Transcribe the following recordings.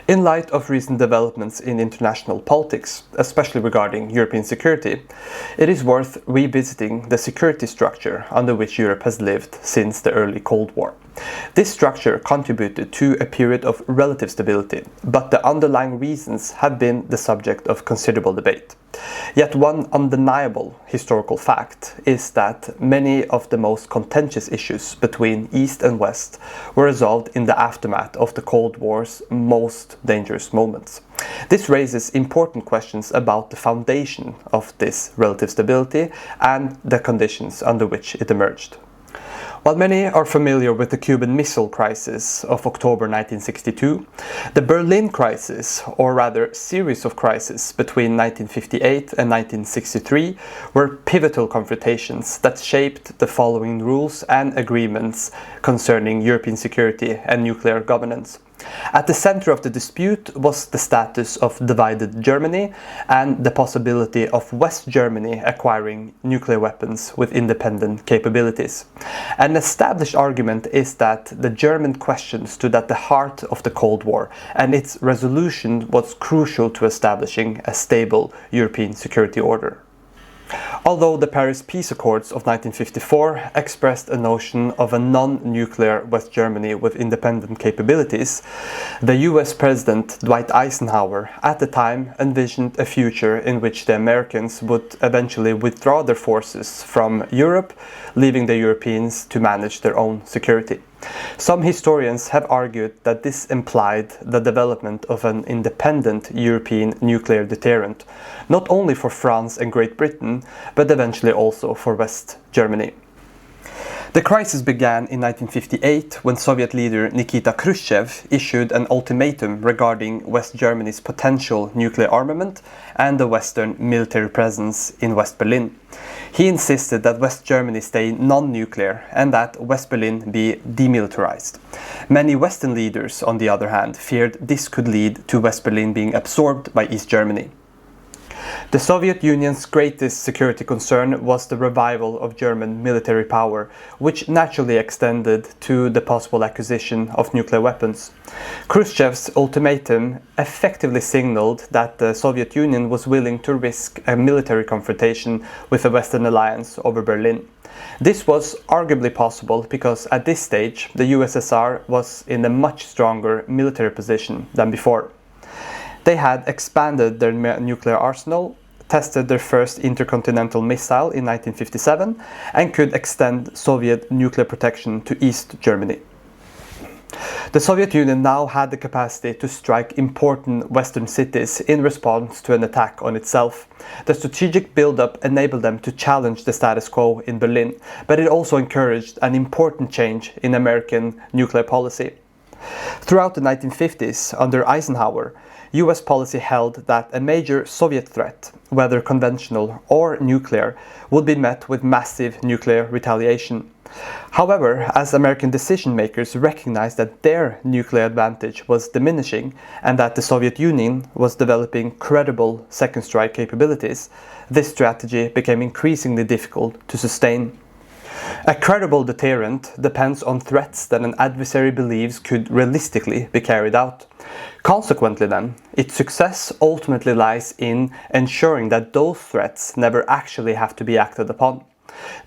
In light of recent developments in international politics, especially regarding European security, it is worth revisiting the security structure under which Europe has lived since the early Cold War. This structure contributed to a period of relative stability, but the underlying reasons have been the subject of considerable debate. Yet one undeniable historical fact is that many of the most contentious issues between East and West were resolved in the aftermath of the Cold War's most dangerous moments. This raises important questions about the foundation of this relative stability and the conditions under which it emerged. While many are familiar with the Cuban Missile Crisis of October 1962, the Berlin Crisis, or rather series of crises between 1958 and 1963, were pivotal confrontations that shaped the following rules and agreements concerning European security and nuclear governance. At the center of the dispute was the status of divided Germany and the possibility of West Germany acquiring nuclear weapons with independent capabilities. An established argument is that the German question stood at the heart of the Cold War, and its resolution was crucial to establishing a stable European security order. Although the Paris Peace Accords of 1954 expressed a notion of a non-nuclear West Germany with independent capabilities, the US President Dwight Eisenhower at the time envisioned a future in which the Americans would eventually withdraw their forces from Europe, leaving the Europeans to manage their own security. Some historians have argued that this implied the development of an independent European nuclear deterrent, not only for France and Great Britain, but eventually also for West Germany. The crisis began in 1958 when Soviet leader Nikita Khrushchev issued an ultimatum regarding West Germany's potential nuclear armament and the Western military presence in West Berlin. He insisted that West Germany stay non-nuclear and that West Berlin be demilitarized. Many Western leaders, on the other hand, feared this could lead to West Berlin being absorbed by East Germany. The Soviet Union's greatest security concern was the revival of German military power, which naturally extended to the possible acquisition of nuclear weapons. Khrushchev's ultimatum effectively signaled that the Soviet Union was willing to risk a military confrontation with the Western Alliance over Berlin. This was arguably possible because at this stage the USSR was in a much stronger military position than before. They had expanded their nuclear arsenal, tested their first intercontinental missile in 1957, and could extend Soviet nuclear protection to East Germany. The Soviet Union now had the capacity to strike important Western cities in response to an attack on itself. The strategic build-up enabled them to challenge the status quo in Berlin, but it also encouraged an important change in American nuclear policy. Throughout the 1950s, under Eisenhower, US policy held that a major Soviet threat, whether conventional or nuclear, would be met with massive nuclear retaliation. However, as American decision makers recognized that their nuclear advantage was diminishing and that the Soviet Union was developing credible second strike capabilities, this strategy became increasingly difficult to sustain. A credible deterrent depends on threats that an adversary believes could realistically be carried out. Consequently then, its success ultimately lies in ensuring that those threats never actually have to be acted upon.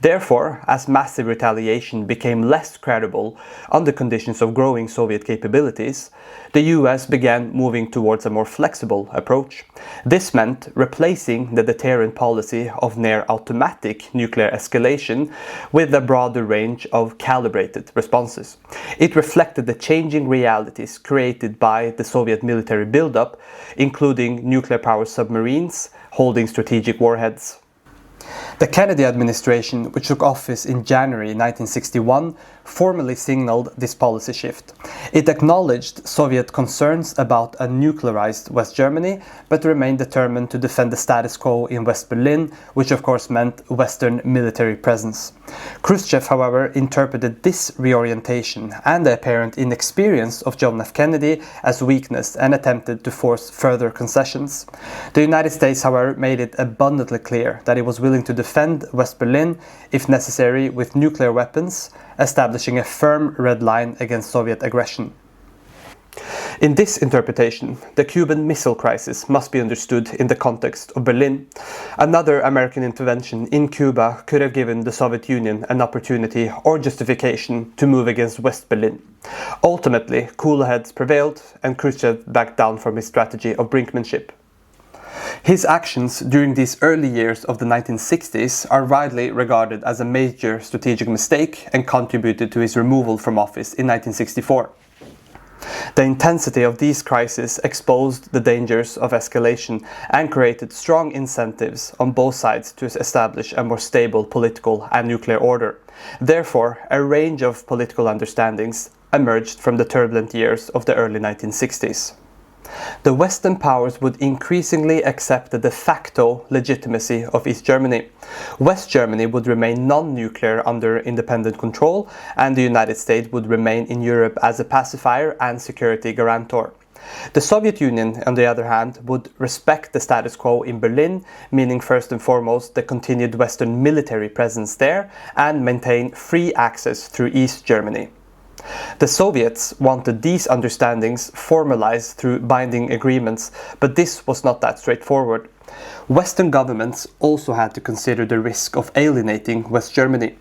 Therefore, as massive retaliation became less credible under conditions of growing Soviet capabilities, the US began moving towards a more flexible approach. This meant replacing the deterrent policy of near-automatic nuclear escalation with a broader range of calibrated responses. It reflected the changing realities created by the Soviet military buildup, including nuclear-powered submarines holding strategic warheads. The Kennedy administration, which took office in January 1961, formally signaled this policy shift. It acknowledged Soviet concerns about a nuclearized West Germany, but remained determined to defend the status quo in West Berlin, which of course meant Western military presence. Khrushchev, however, interpreted this reorientation and the apparent inexperience of John F. Kennedy as weakness and attempted to force further concessions. The United States, however, made it abundantly clear that it was willing to defend West Berlin, if necessary, with nuclear weapons, establishing a firm red line against Soviet aggression. In this interpretation, the Cuban Missile Crisis must be understood in the context of Berlin. Another American intervention in Cuba could have given the Soviet Union an opportunity or justification to move against West Berlin. Ultimately, cooler heads prevailed and Khrushchev backed down from his strategy of brinkmanship. His actions during these early years of the 1960s are widely regarded as a major strategic mistake and contributed to his removal from office in 1964. The intensity of these crises exposed the dangers of escalation and created strong incentives on both sides to establish a more stable political and nuclear order. Therefore, a range of political understandings emerged from the turbulent years of the early 1960s. The Western powers would increasingly accept the de facto legitimacy of East Germany. West Germany would remain non-nuclear under independent control, and the United States would remain in Europe as a pacifier and security guarantor. The Soviet Union, on the other hand, would respect the status quo in Berlin, meaning first and foremost the continued Western military presence there, and maintain free access through East Germany. The Soviets wanted these understandings formalized through binding agreements, but this was not that straightforward. Western governments also had to consider the risk of alienating West Germany,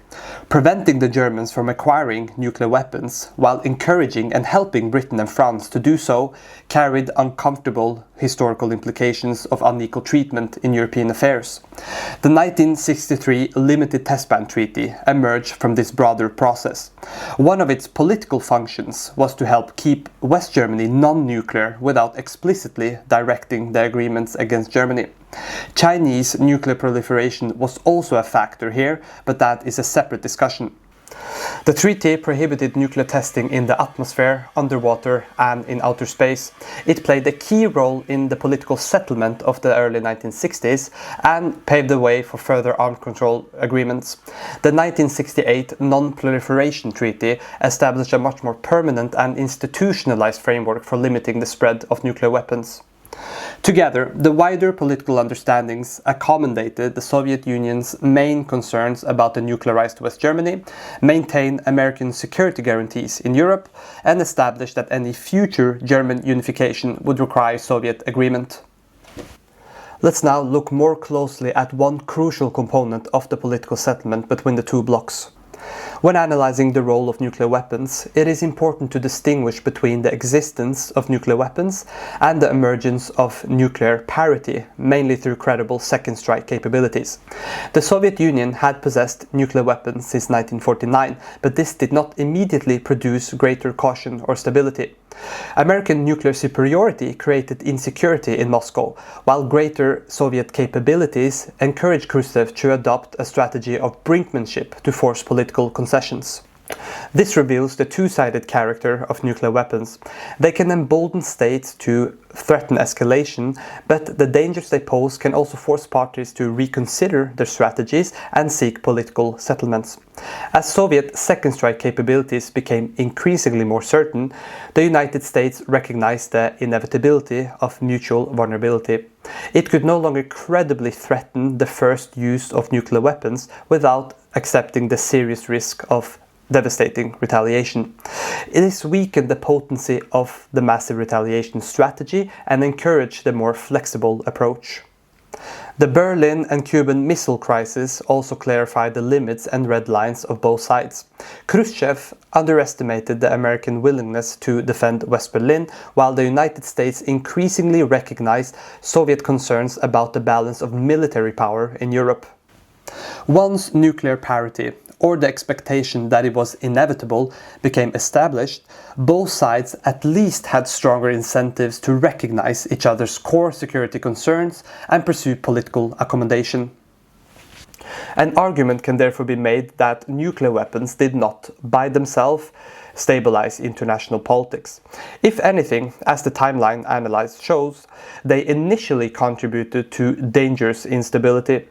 preventing the Germans from acquiring nuclear weapons, while encouraging and helping Britain and France to do so, carried uncomfortable historical implications of unequal treatment in European affairs. The 1963 Limited Test Ban Treaty emerged from this broader process. One of its political functions was to help keep West Germany non-nuclear without explicitly directing the agreements against Germany. Chinese nuclear proliferation was also a factor here, but that is a separate discussion. The treaty prohibited nuclear testing in the atmosphere, underwater, and in outer space. It played a key role in the political settlement of the early 1960s and paved the way for further arms control agreements. The 1968 Non-Proliferation Treaty established a much more permanent and institutionalized framework for limiting the spread of nuclear weapons. Together, the wider political understandings accommodated the Soviet Union's main concerns about the nuclearized West Germany, maintained American security guarantees in Europe, and established that any future German unification would require Soviet agreement. Let's now look more closely at one crucial component of the political settlement between the two blocs. When analyzing the role of nuclear weapons, it is important to distinguish between the existence of nuclear weapons and the emergence of nuclear parity, mainly through credible second strike capabilities. The Soviet Union had possessed nuclear weapons since 1949, but this did not immediately produce greater caution or stability. American nuclear superiority created insecurity in Moscow, while greater Soviet capabilities encouraged Khrushchev to adopt a strategy of brinkmanship to force political concessions. This reveals the two-sided character of nuclear weapons. They can embolden states to threaten escalation, but the dangers they pose can also force parties to reconsider their strategies and seek political settlements. As Soviet second strike capabilities became increasingly more certain, the United States recognized the inevitability of mutual vulnerability. It could no longer credibly threaten the first use of nuclear weapons without accepting the serious risk of devastating retaliation. It has weakened the potency of the massive retaliation strategy and encouraged the more flexible approach. The Berlin and Cuban Missile Crisis also clarified the limits and red lines of both sides. Khrushchev underestimated the American willingness to defend West Berlin, while the United States increasingly recognized Soviet concerns about the balance of military power in Europe. Once nuclear parity, or the expectation that it was inevitable, became established, both sides at least had stronger incentives to recognize each other's core security concerns and pursue political accommodation. An argument can therefore be made that nuclear weapons did not, by themselves, stabilize international politics. If anything, as the timeline analyzed shows, they initially contributed to dangerous instability.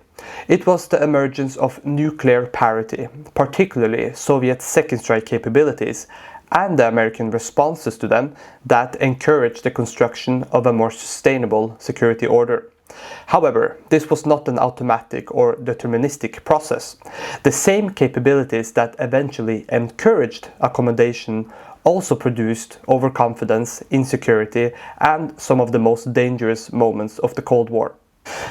It was the emergence of nuclear parity, particularly Soviet second strike capabilities, and the American responses to them that encouraged the construction of a more sustainable security order. However, this was not an automatic or deterministic process. The same capabilities that eventually encouraged accommodation also produced overconfidence, insecurity, and some of the most dangerous moments of the Cold War.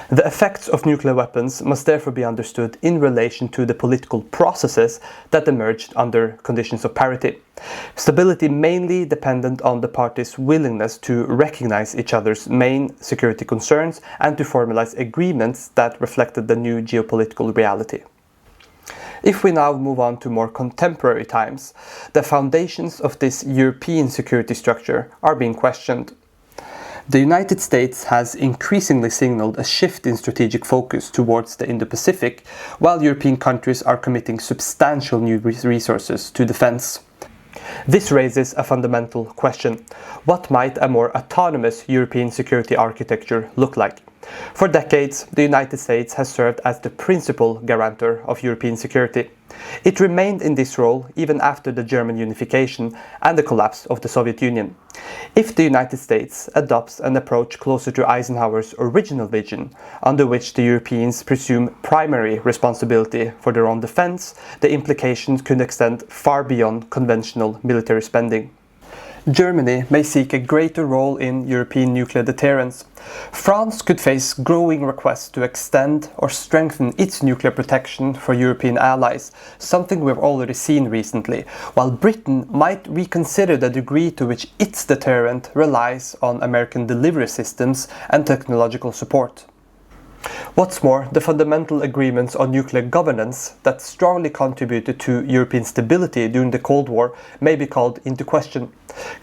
The effects of nuclear weapons must therefore be understood in relation to the political processes that emerged under conditions of parity. Stability mainly dependent on the parties' willingness to recognize each other's main security concerns and to formalize agreements that reflected the new geopolitical reality. If we now move on to more contemporary times, the foundations of this European security structure are being questioned. The United States has increasingly signaled a shift in strategic focus towards the Indo-Pacific, while European countries are committing substantial new resources to defense. This raises a fundamental question: what might a more autonomous European security architecture look like? For decades, the United States has served as the principal guarantor of European security. It remained in this role even after the German unification and the collapse of the Soviet Union. If the United States adopts an approach closer to Eisenhower's original vision, under which the Europeans presume primary responsibility for their own defense, the implications could extend far beyond conventional military spending. Germany may seek a greater role in European nuclear deterrence. France could face growing requests to extend or strengthen its nuclear protection for European allies, something we've already seen recently, while Britain might reconsider the degree to which its deterrent relies on American delivery systems and technological support. What's more, the fundamental agreements on nuclear governance that strongly contributed to European stability during the Cold War may be called into question.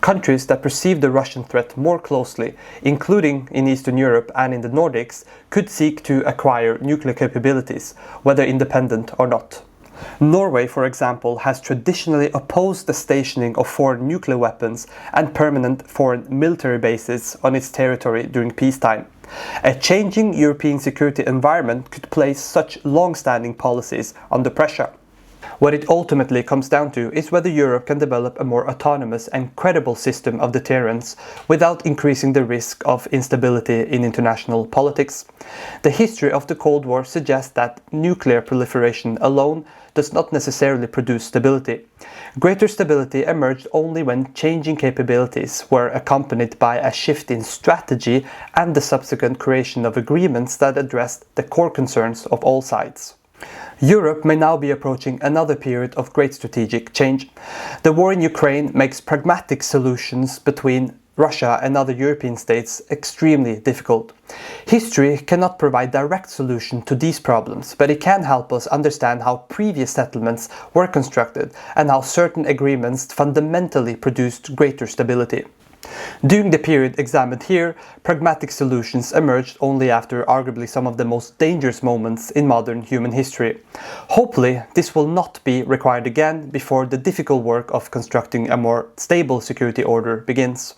Countries that perceive the Russian threat more closely, including in Eastern Europe and in the Nordics, could seek to acquire nuclear capabilities, whether independent or not. Norway, for example, has traditionally opposed the stationing of foreign nuclear weapons and permanent foreign military bases on its territory during peacetime. A changing European security environment could place such long-standing policies under pressure. What it ultimately comes down to is whether Europe can develop a more autonomous and credible system of deterrence without increasing the risk of instability in international politics. The history of the Cold War suggests that nuclear proliferation alone does not necessarily produce stability. Greater stability emerged only when changing capabilities were accompanied by a shift in strategy and the subsequent creation of agreements that addressed the core concerns of all sides. Europe may now be approaching another period of great strategic change. The war in Ukraine makes pragmatic solutions between Russia and other European states extremely difficult. History cannot provide direct solution to these problems, but it can help us understand how previous settlements were constructed and how certain agreements fundamentally produced greater stability. During the period examined here, pragmatic solutions emerged only after arguably some of the most dangerous moments in modern human history. Hopefully, this will not be required again before the difficult work of constructing a more stable security order begins.